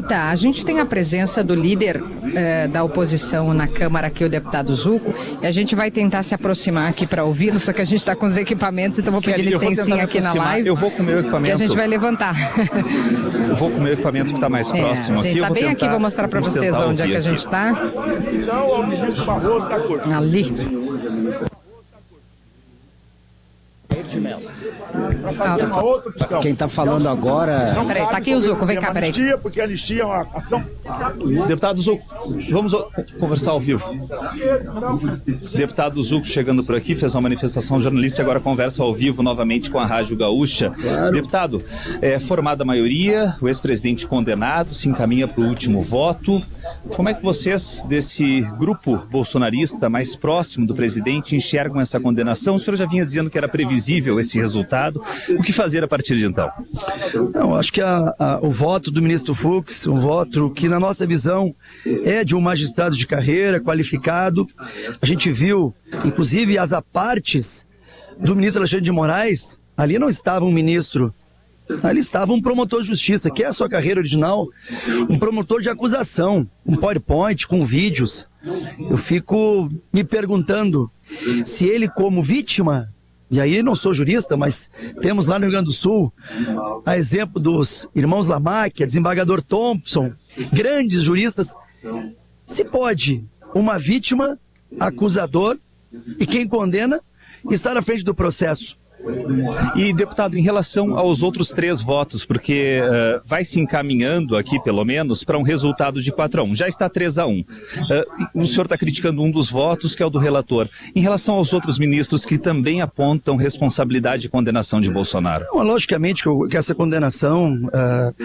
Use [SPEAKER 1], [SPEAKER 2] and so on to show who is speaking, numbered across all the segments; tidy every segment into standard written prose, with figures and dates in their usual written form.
[SPEAKER 1] Tá, a gente tem a presença do líder da oposição na Câmara aqui, o deputado Zucco, e a gente vai tentar se aproximar aqui para ouvi-lo, só que a gente está com os equipamentos, então vou pedir licencinha aqui na live.
[SPEAKER 2] Eu vou com o meu equipamento.
[SPEAKER 1] Que a gente vai levantar.
[SPEAKER 2] Eu vou com o meu equipamento que está mais próximo aqui.
[SPEAKER 1] Está bem aqui, vou mostrar para vocês onde é que a gente está.
[SPEAKER 3] Então, o ministro Barroso da Corte.
[SPEAKER 1] Ali.
[SPEAKER 4] Quem está falando agora...
[SPEAKER 1] Peraí, tá aqui o Zucco, vem cá, peraí.
[SPEAKER 3] Porque a anistia é uma ação...
[SPEAKER 2] Deputado Zucco, vamos conversar ao vivo. Deputado Zucco chegando por aqui, fez uma manifestação jornalista e agora conversa ao vivo novamente com a Rádio Gaúcha. Claro. Deputado, formada a maioria, o ex-presidente condenado, se encaminha para o último voto. Como é que vocês, desse grupo bolsonarista mais próximo do presidente, enxergam essa condenação? O senhor já vinha dizendo que era previsível esse resultado. O que fazer a partir de então?
[SPEAKER 5] Não, acho que o voto do ministro Fux, um voto que na nossa visão é de um magistrado de carreira, qualificado. A gente viu, inclusive, as apartes do ministro Alexandre de Moraes. Ali não estava um ministro, ali estava um promotor de justiça, que é a sua carreira original, um promotor de acusação, um PowerPoint com vídeos. Eu fico me perguntando se ele, como vítima, e aí não sou jurista, mas temos lá no Rio Grande do Sul a exemplo dos irmãos Lamáquia, desembargador Thompson, grandes juristas, se pode uma vítima, acusador e quem condena estar à frente do processo.
[SPEAKER 2] E, deputado, em relação aos outros 3 votos, porque vai se encaminhando aqui, pelo menos, para um resultado de 4-1. Já está 3-1. O senhor está criticando um dos votos, que é o do relator. Em relação aos outros ministros que também apontam responsabilidade e condenação de Bolsonaro.
[SPEAKER 5] Não, logicamente que essa condenação,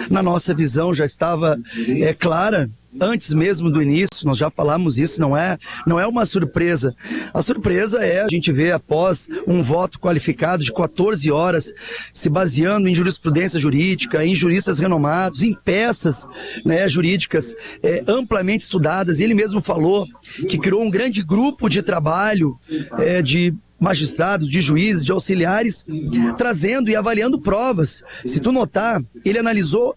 [SPEAKER 5] na nossa visão, já estava clara. Antes mesmo do início, nós já falamos isso, não é uma surpresa. A surpresa é a gente ver após um voto qualificado de 14 horas, se baseando em jurisprudência jurídica, em juristas renomados, em peças, né, jurídicas amplamente estudadas. Ele mesmo falou que criou um grande grupo de trabalho de magistrados, de juízes, de auxiliares, trazendo e avaliando provas. Se tu notar, ele analisou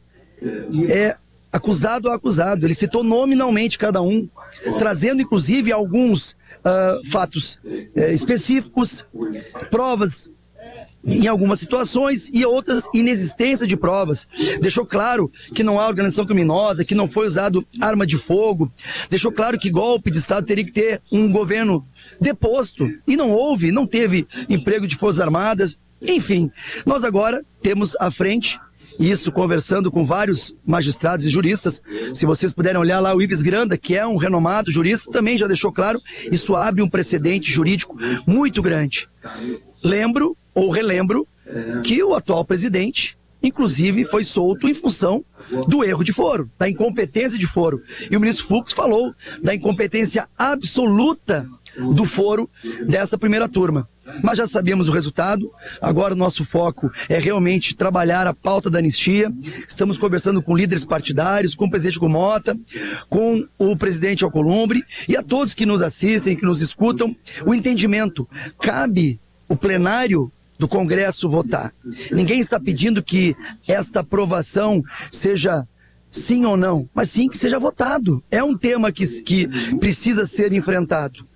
[SPEAKER 5] acusado a acusado, ele citou nominalmente cada um, trazendo inclusive alguns fatos específicos, provas em algumas situações e outras inexistência de provas. Deixou claro que não há organização criminosa, que não foi usado arma de fogo, deixou claro que golpe de Estado teria que ter um governo deposto, e não houve, não teve emprego de Forças Armadas. Enfim, nós agora temos à frente isso, conversando com vários magistrados e juristas. Se vocês puderem olhar lá, o Ives Granda, que é um renomado jurista, também já deixou claro, isso abre um precedente jurídico muito grande. Lembro, ou relembro, que o atual presidente, inclusive, foi solto em função do erro de foro, da incompetência de foro. E o ministro Fux falou da incompetência absoluta do foro desta primeira turma. Mas já sabemos o resultado, agora o nosso foco é realmente trabalhar a pauta da anistia. Estamos conversando com líderes partidários, com o presidente Gumota, com o presidente Alcolumbre e a todos que nos assistem, que nos escutam, o entendimento. Cabe o plenário do Congresso votar. Ninguém está pedindo que esta aprovação seja sim ou não, mas sim que seja votado. É um tema que precisa ser enfrentado.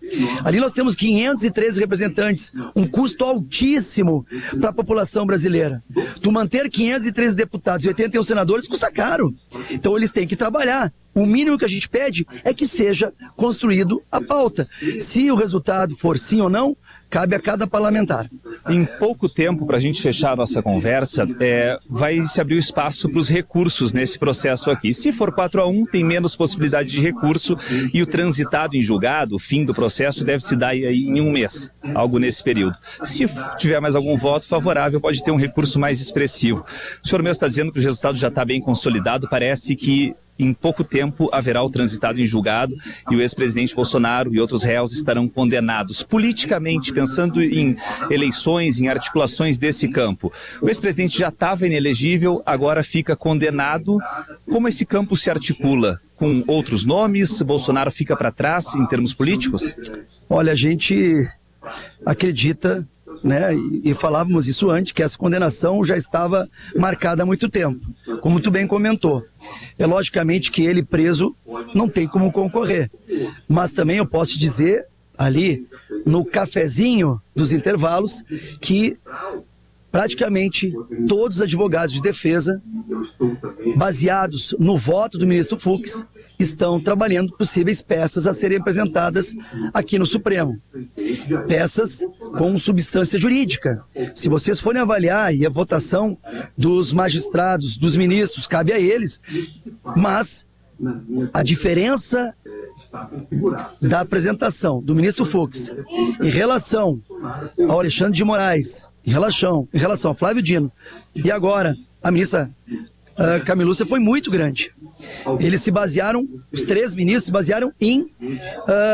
[SPEAKER 5] Ali nós temos 513 representantes, um custo altíssimo para a população brasileira. Tu manter 513 deputados e 81 senadores custa caro. Então eles têm que trabalhar. O mínimo que a gente pede é que seja construído a pauta. Se o resultado for sim ou não, cabe a cada parlamentar.
[SPEAKER 2] Em pouco tempo, para a gente fechar a nossa conversa, vai se abrir o espaço para os recursos nesse processo aqui. Se for 4-1, tem menos possibilidade de recurso e o transitado em julgado, o fim do processo, deve se dar aí em um mês, algo nesse período. Se tiver mais algum voto favorável, pode ter um recurso mais expressivo. O senhor mesmo está dizendo que o resultado já está bem consolidado, parece que em pouco tempo haverá o transitado em julgado e o ex-presidente Bolsonaro e outros réus estarão condenados. Politicamente, pensando em eleições, em articulações desse campo, o ex-presidente já estava inelegível, agora fica condenado. Como esse campo se articula? Com outros nomes? Bolsonaro fica para trás em termos políticos?
[SPEAKER 5] Olha, a gente acredita, né, e falávamos isso antes, que essa condenação já estava marcada há muito tempo. como tu bem comentou. É logicamente que ele preso não tem como concorrer. Mas também eu posso te dizer, ali no cafezinho dos intervalos, que praticamente todos os advogados de defesa, baseados no voto do ministro Fux, estão trabalhando possíveis peças a serem apresentadas aqui no Supremo. Peças com substância jurídica. Se vocês forem avaliar, e a votação dos magistrados, dos ministros, cabe a eles, mas a diferença da apresentação do ministro Fux em relação ao Alexandre de Moraes, em relação ao Flávio Dino, e agora a ministra Carmen Lúcia, foi muito grande. Eles se basearam, os três ministros se basearam em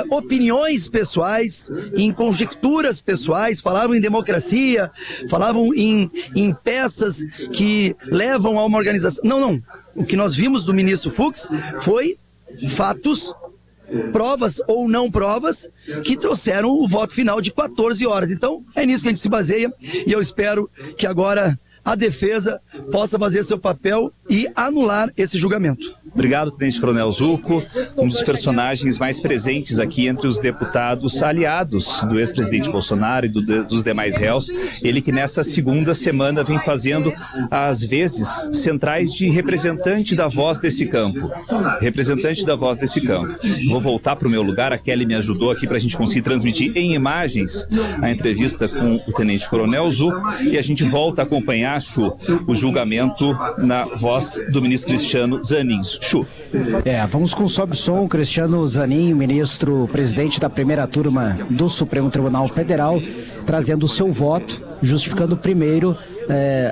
[SPEAKER 5] opiniões pessoais, em conjecturas pessoais, falavam em democracia, falavam em peças que levam a uma organização. Não. O que nós vimos do ministro Fux foi fatos, provas ou não provas, que trouxeram o voto final de 14 horas. Então, é nisso que a gente se baseia, e eu espero que agora a defesa possa fazer seu papel e anular esse julgamento.
[SPEAKER 2] Obrigado, Tenente Coronel Zucco, um dos personagens mais presentes aqui entre os deputados aliados do ex-presidente Bolsonaro e dos demais réus. Ele que nessa segunda semana vem fazendo as vezes centrais de representante da voz desse campo. Representante da voz desse campo. Vou voltar para o meu lugar, a Kelly me ajudou aqui para a gente conseguir transmitir em imagens a entrevista com o Tenente Coronel Zucco, e a gente volta a acompanhar, Chu, o julgamento na voz do ministro Cristiano Zanin. Chu.
[SPEAKER 4] Vamos com o sobe som. Cristiano Zanin, ministro presidente da primeira turma do Supremo Tribunal Federal, trazendo o seu voto, justificando primeiro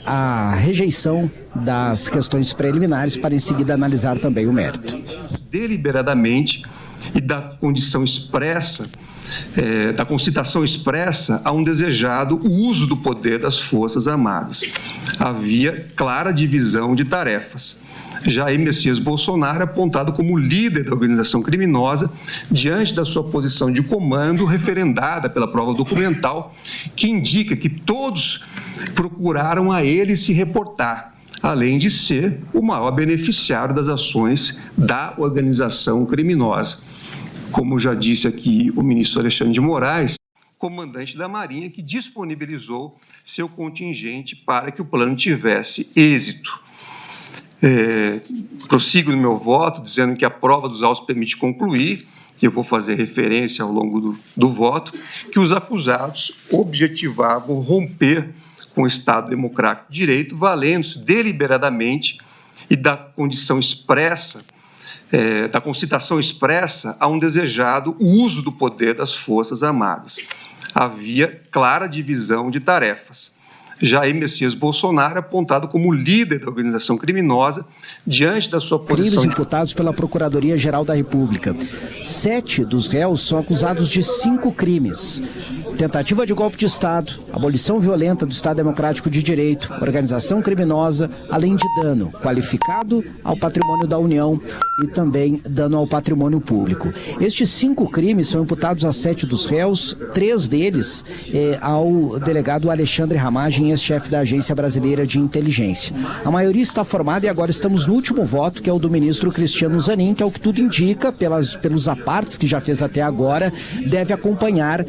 [SPEAKER 4] a rejeição das questões preliminares, para em seguida analisar também o mérito.
[SPEAKER 6] Deliberadamente e da condição expressa, da concitação expressa a um desejado uso do poder das Forças Armadas. Havia clara divisão de tarefas. Jair Messias Bolsonaro é apontado como líder da organização criminosa diante da sua posição de comando referendada pela prova documental, que indica que todos procuraram a ele se reportar, além de ser o maior beneficiário das ações da organização criminosa. Como já disse aqui o ministro Alexandre de Moraes, comandante da Marinha, que disponibilizou seu contingente para que o plano tivesse êxito. Prossigo no meu voto, dizendo que a prova dos autos permite concluir, que eu vou fazer referência ao longo do voto, que os acusados objetivavam romper com o Estado Democrático de Direito, valendo-se deliberadamente e da condição expressa, da concitação expressa a um desejado uso do poder das Forças Armadas. Havia clara divisão de tarefas. Jair Messias Bolsonaro é apontado como líder da organização criminosa diante da sua posição...
[SPEAKER 4] Crimes imputados pela Procuradoria-Geral da República. 7 dos réus são acusados de 5 crimes. Tentativa de golpe de Estado, abolição violenta do Estado Democrático de Direito, organização criminosa, além de dano qualificado ao patrimônio da União e também dano ao patrimônio público. Estes 5 crimes são imputados a 7 dos réus, 3 deles ao delegado Alexandre Ramagem, ex-chefe da Agência Brasileira de Inteligência. A maioria está formada e agora estamos no último voto, que é o do ministro Cristiano Zanin, que é o que tudo indica, pelos apartes que já fez até agora, deve acompanhar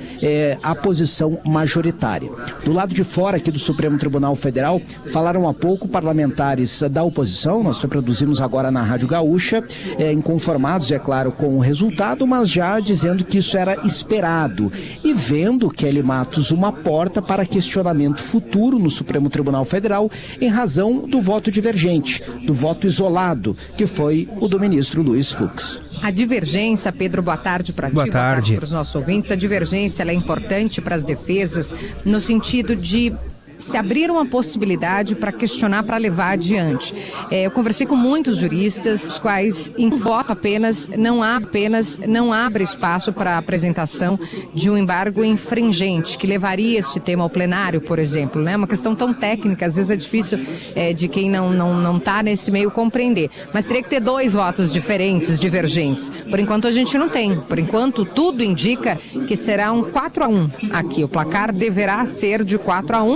[SPEAKER 4] a posição majoritária. Do lado de fora aqui do Supremo Tribunal Federal, falaram há pouco parlamentares da oposição, nós reproduzimos agora na Rádio Gaúcha, inconformados, é claro, com o resultado, mas já dizendo que isso era esperado e vendo, Kelly Matos, uma porta para questionamento futuro no Supremo Tribunal Federal em razão do voto divergente, do voto isolado, que foi o do ministro Luiz Fux.
[SPEAKER 1] A divergência, Pedro, boa tarde para ti, boa tarde para os nossos ouvintes. A divergência ela é importante para as defesas no sentido de se abrir uma possibilidade para questionar, para levar adiante. Eu conversei com muitos juristas, os quais em voto apenas não abre espaço para a apresentação de um embargo infringente, que levaria este tema ao plenário, por exemplo, né? Uma questão tão técnica, às vezes é difícil de quem não está nesse meio compreender. Mas teria que ter 2 votos diferentes, divergentes. Por enquanto a gente não tem. Por enquanto tudo indica que será um 4-1 aqui. O placar deverá ser de 4-1.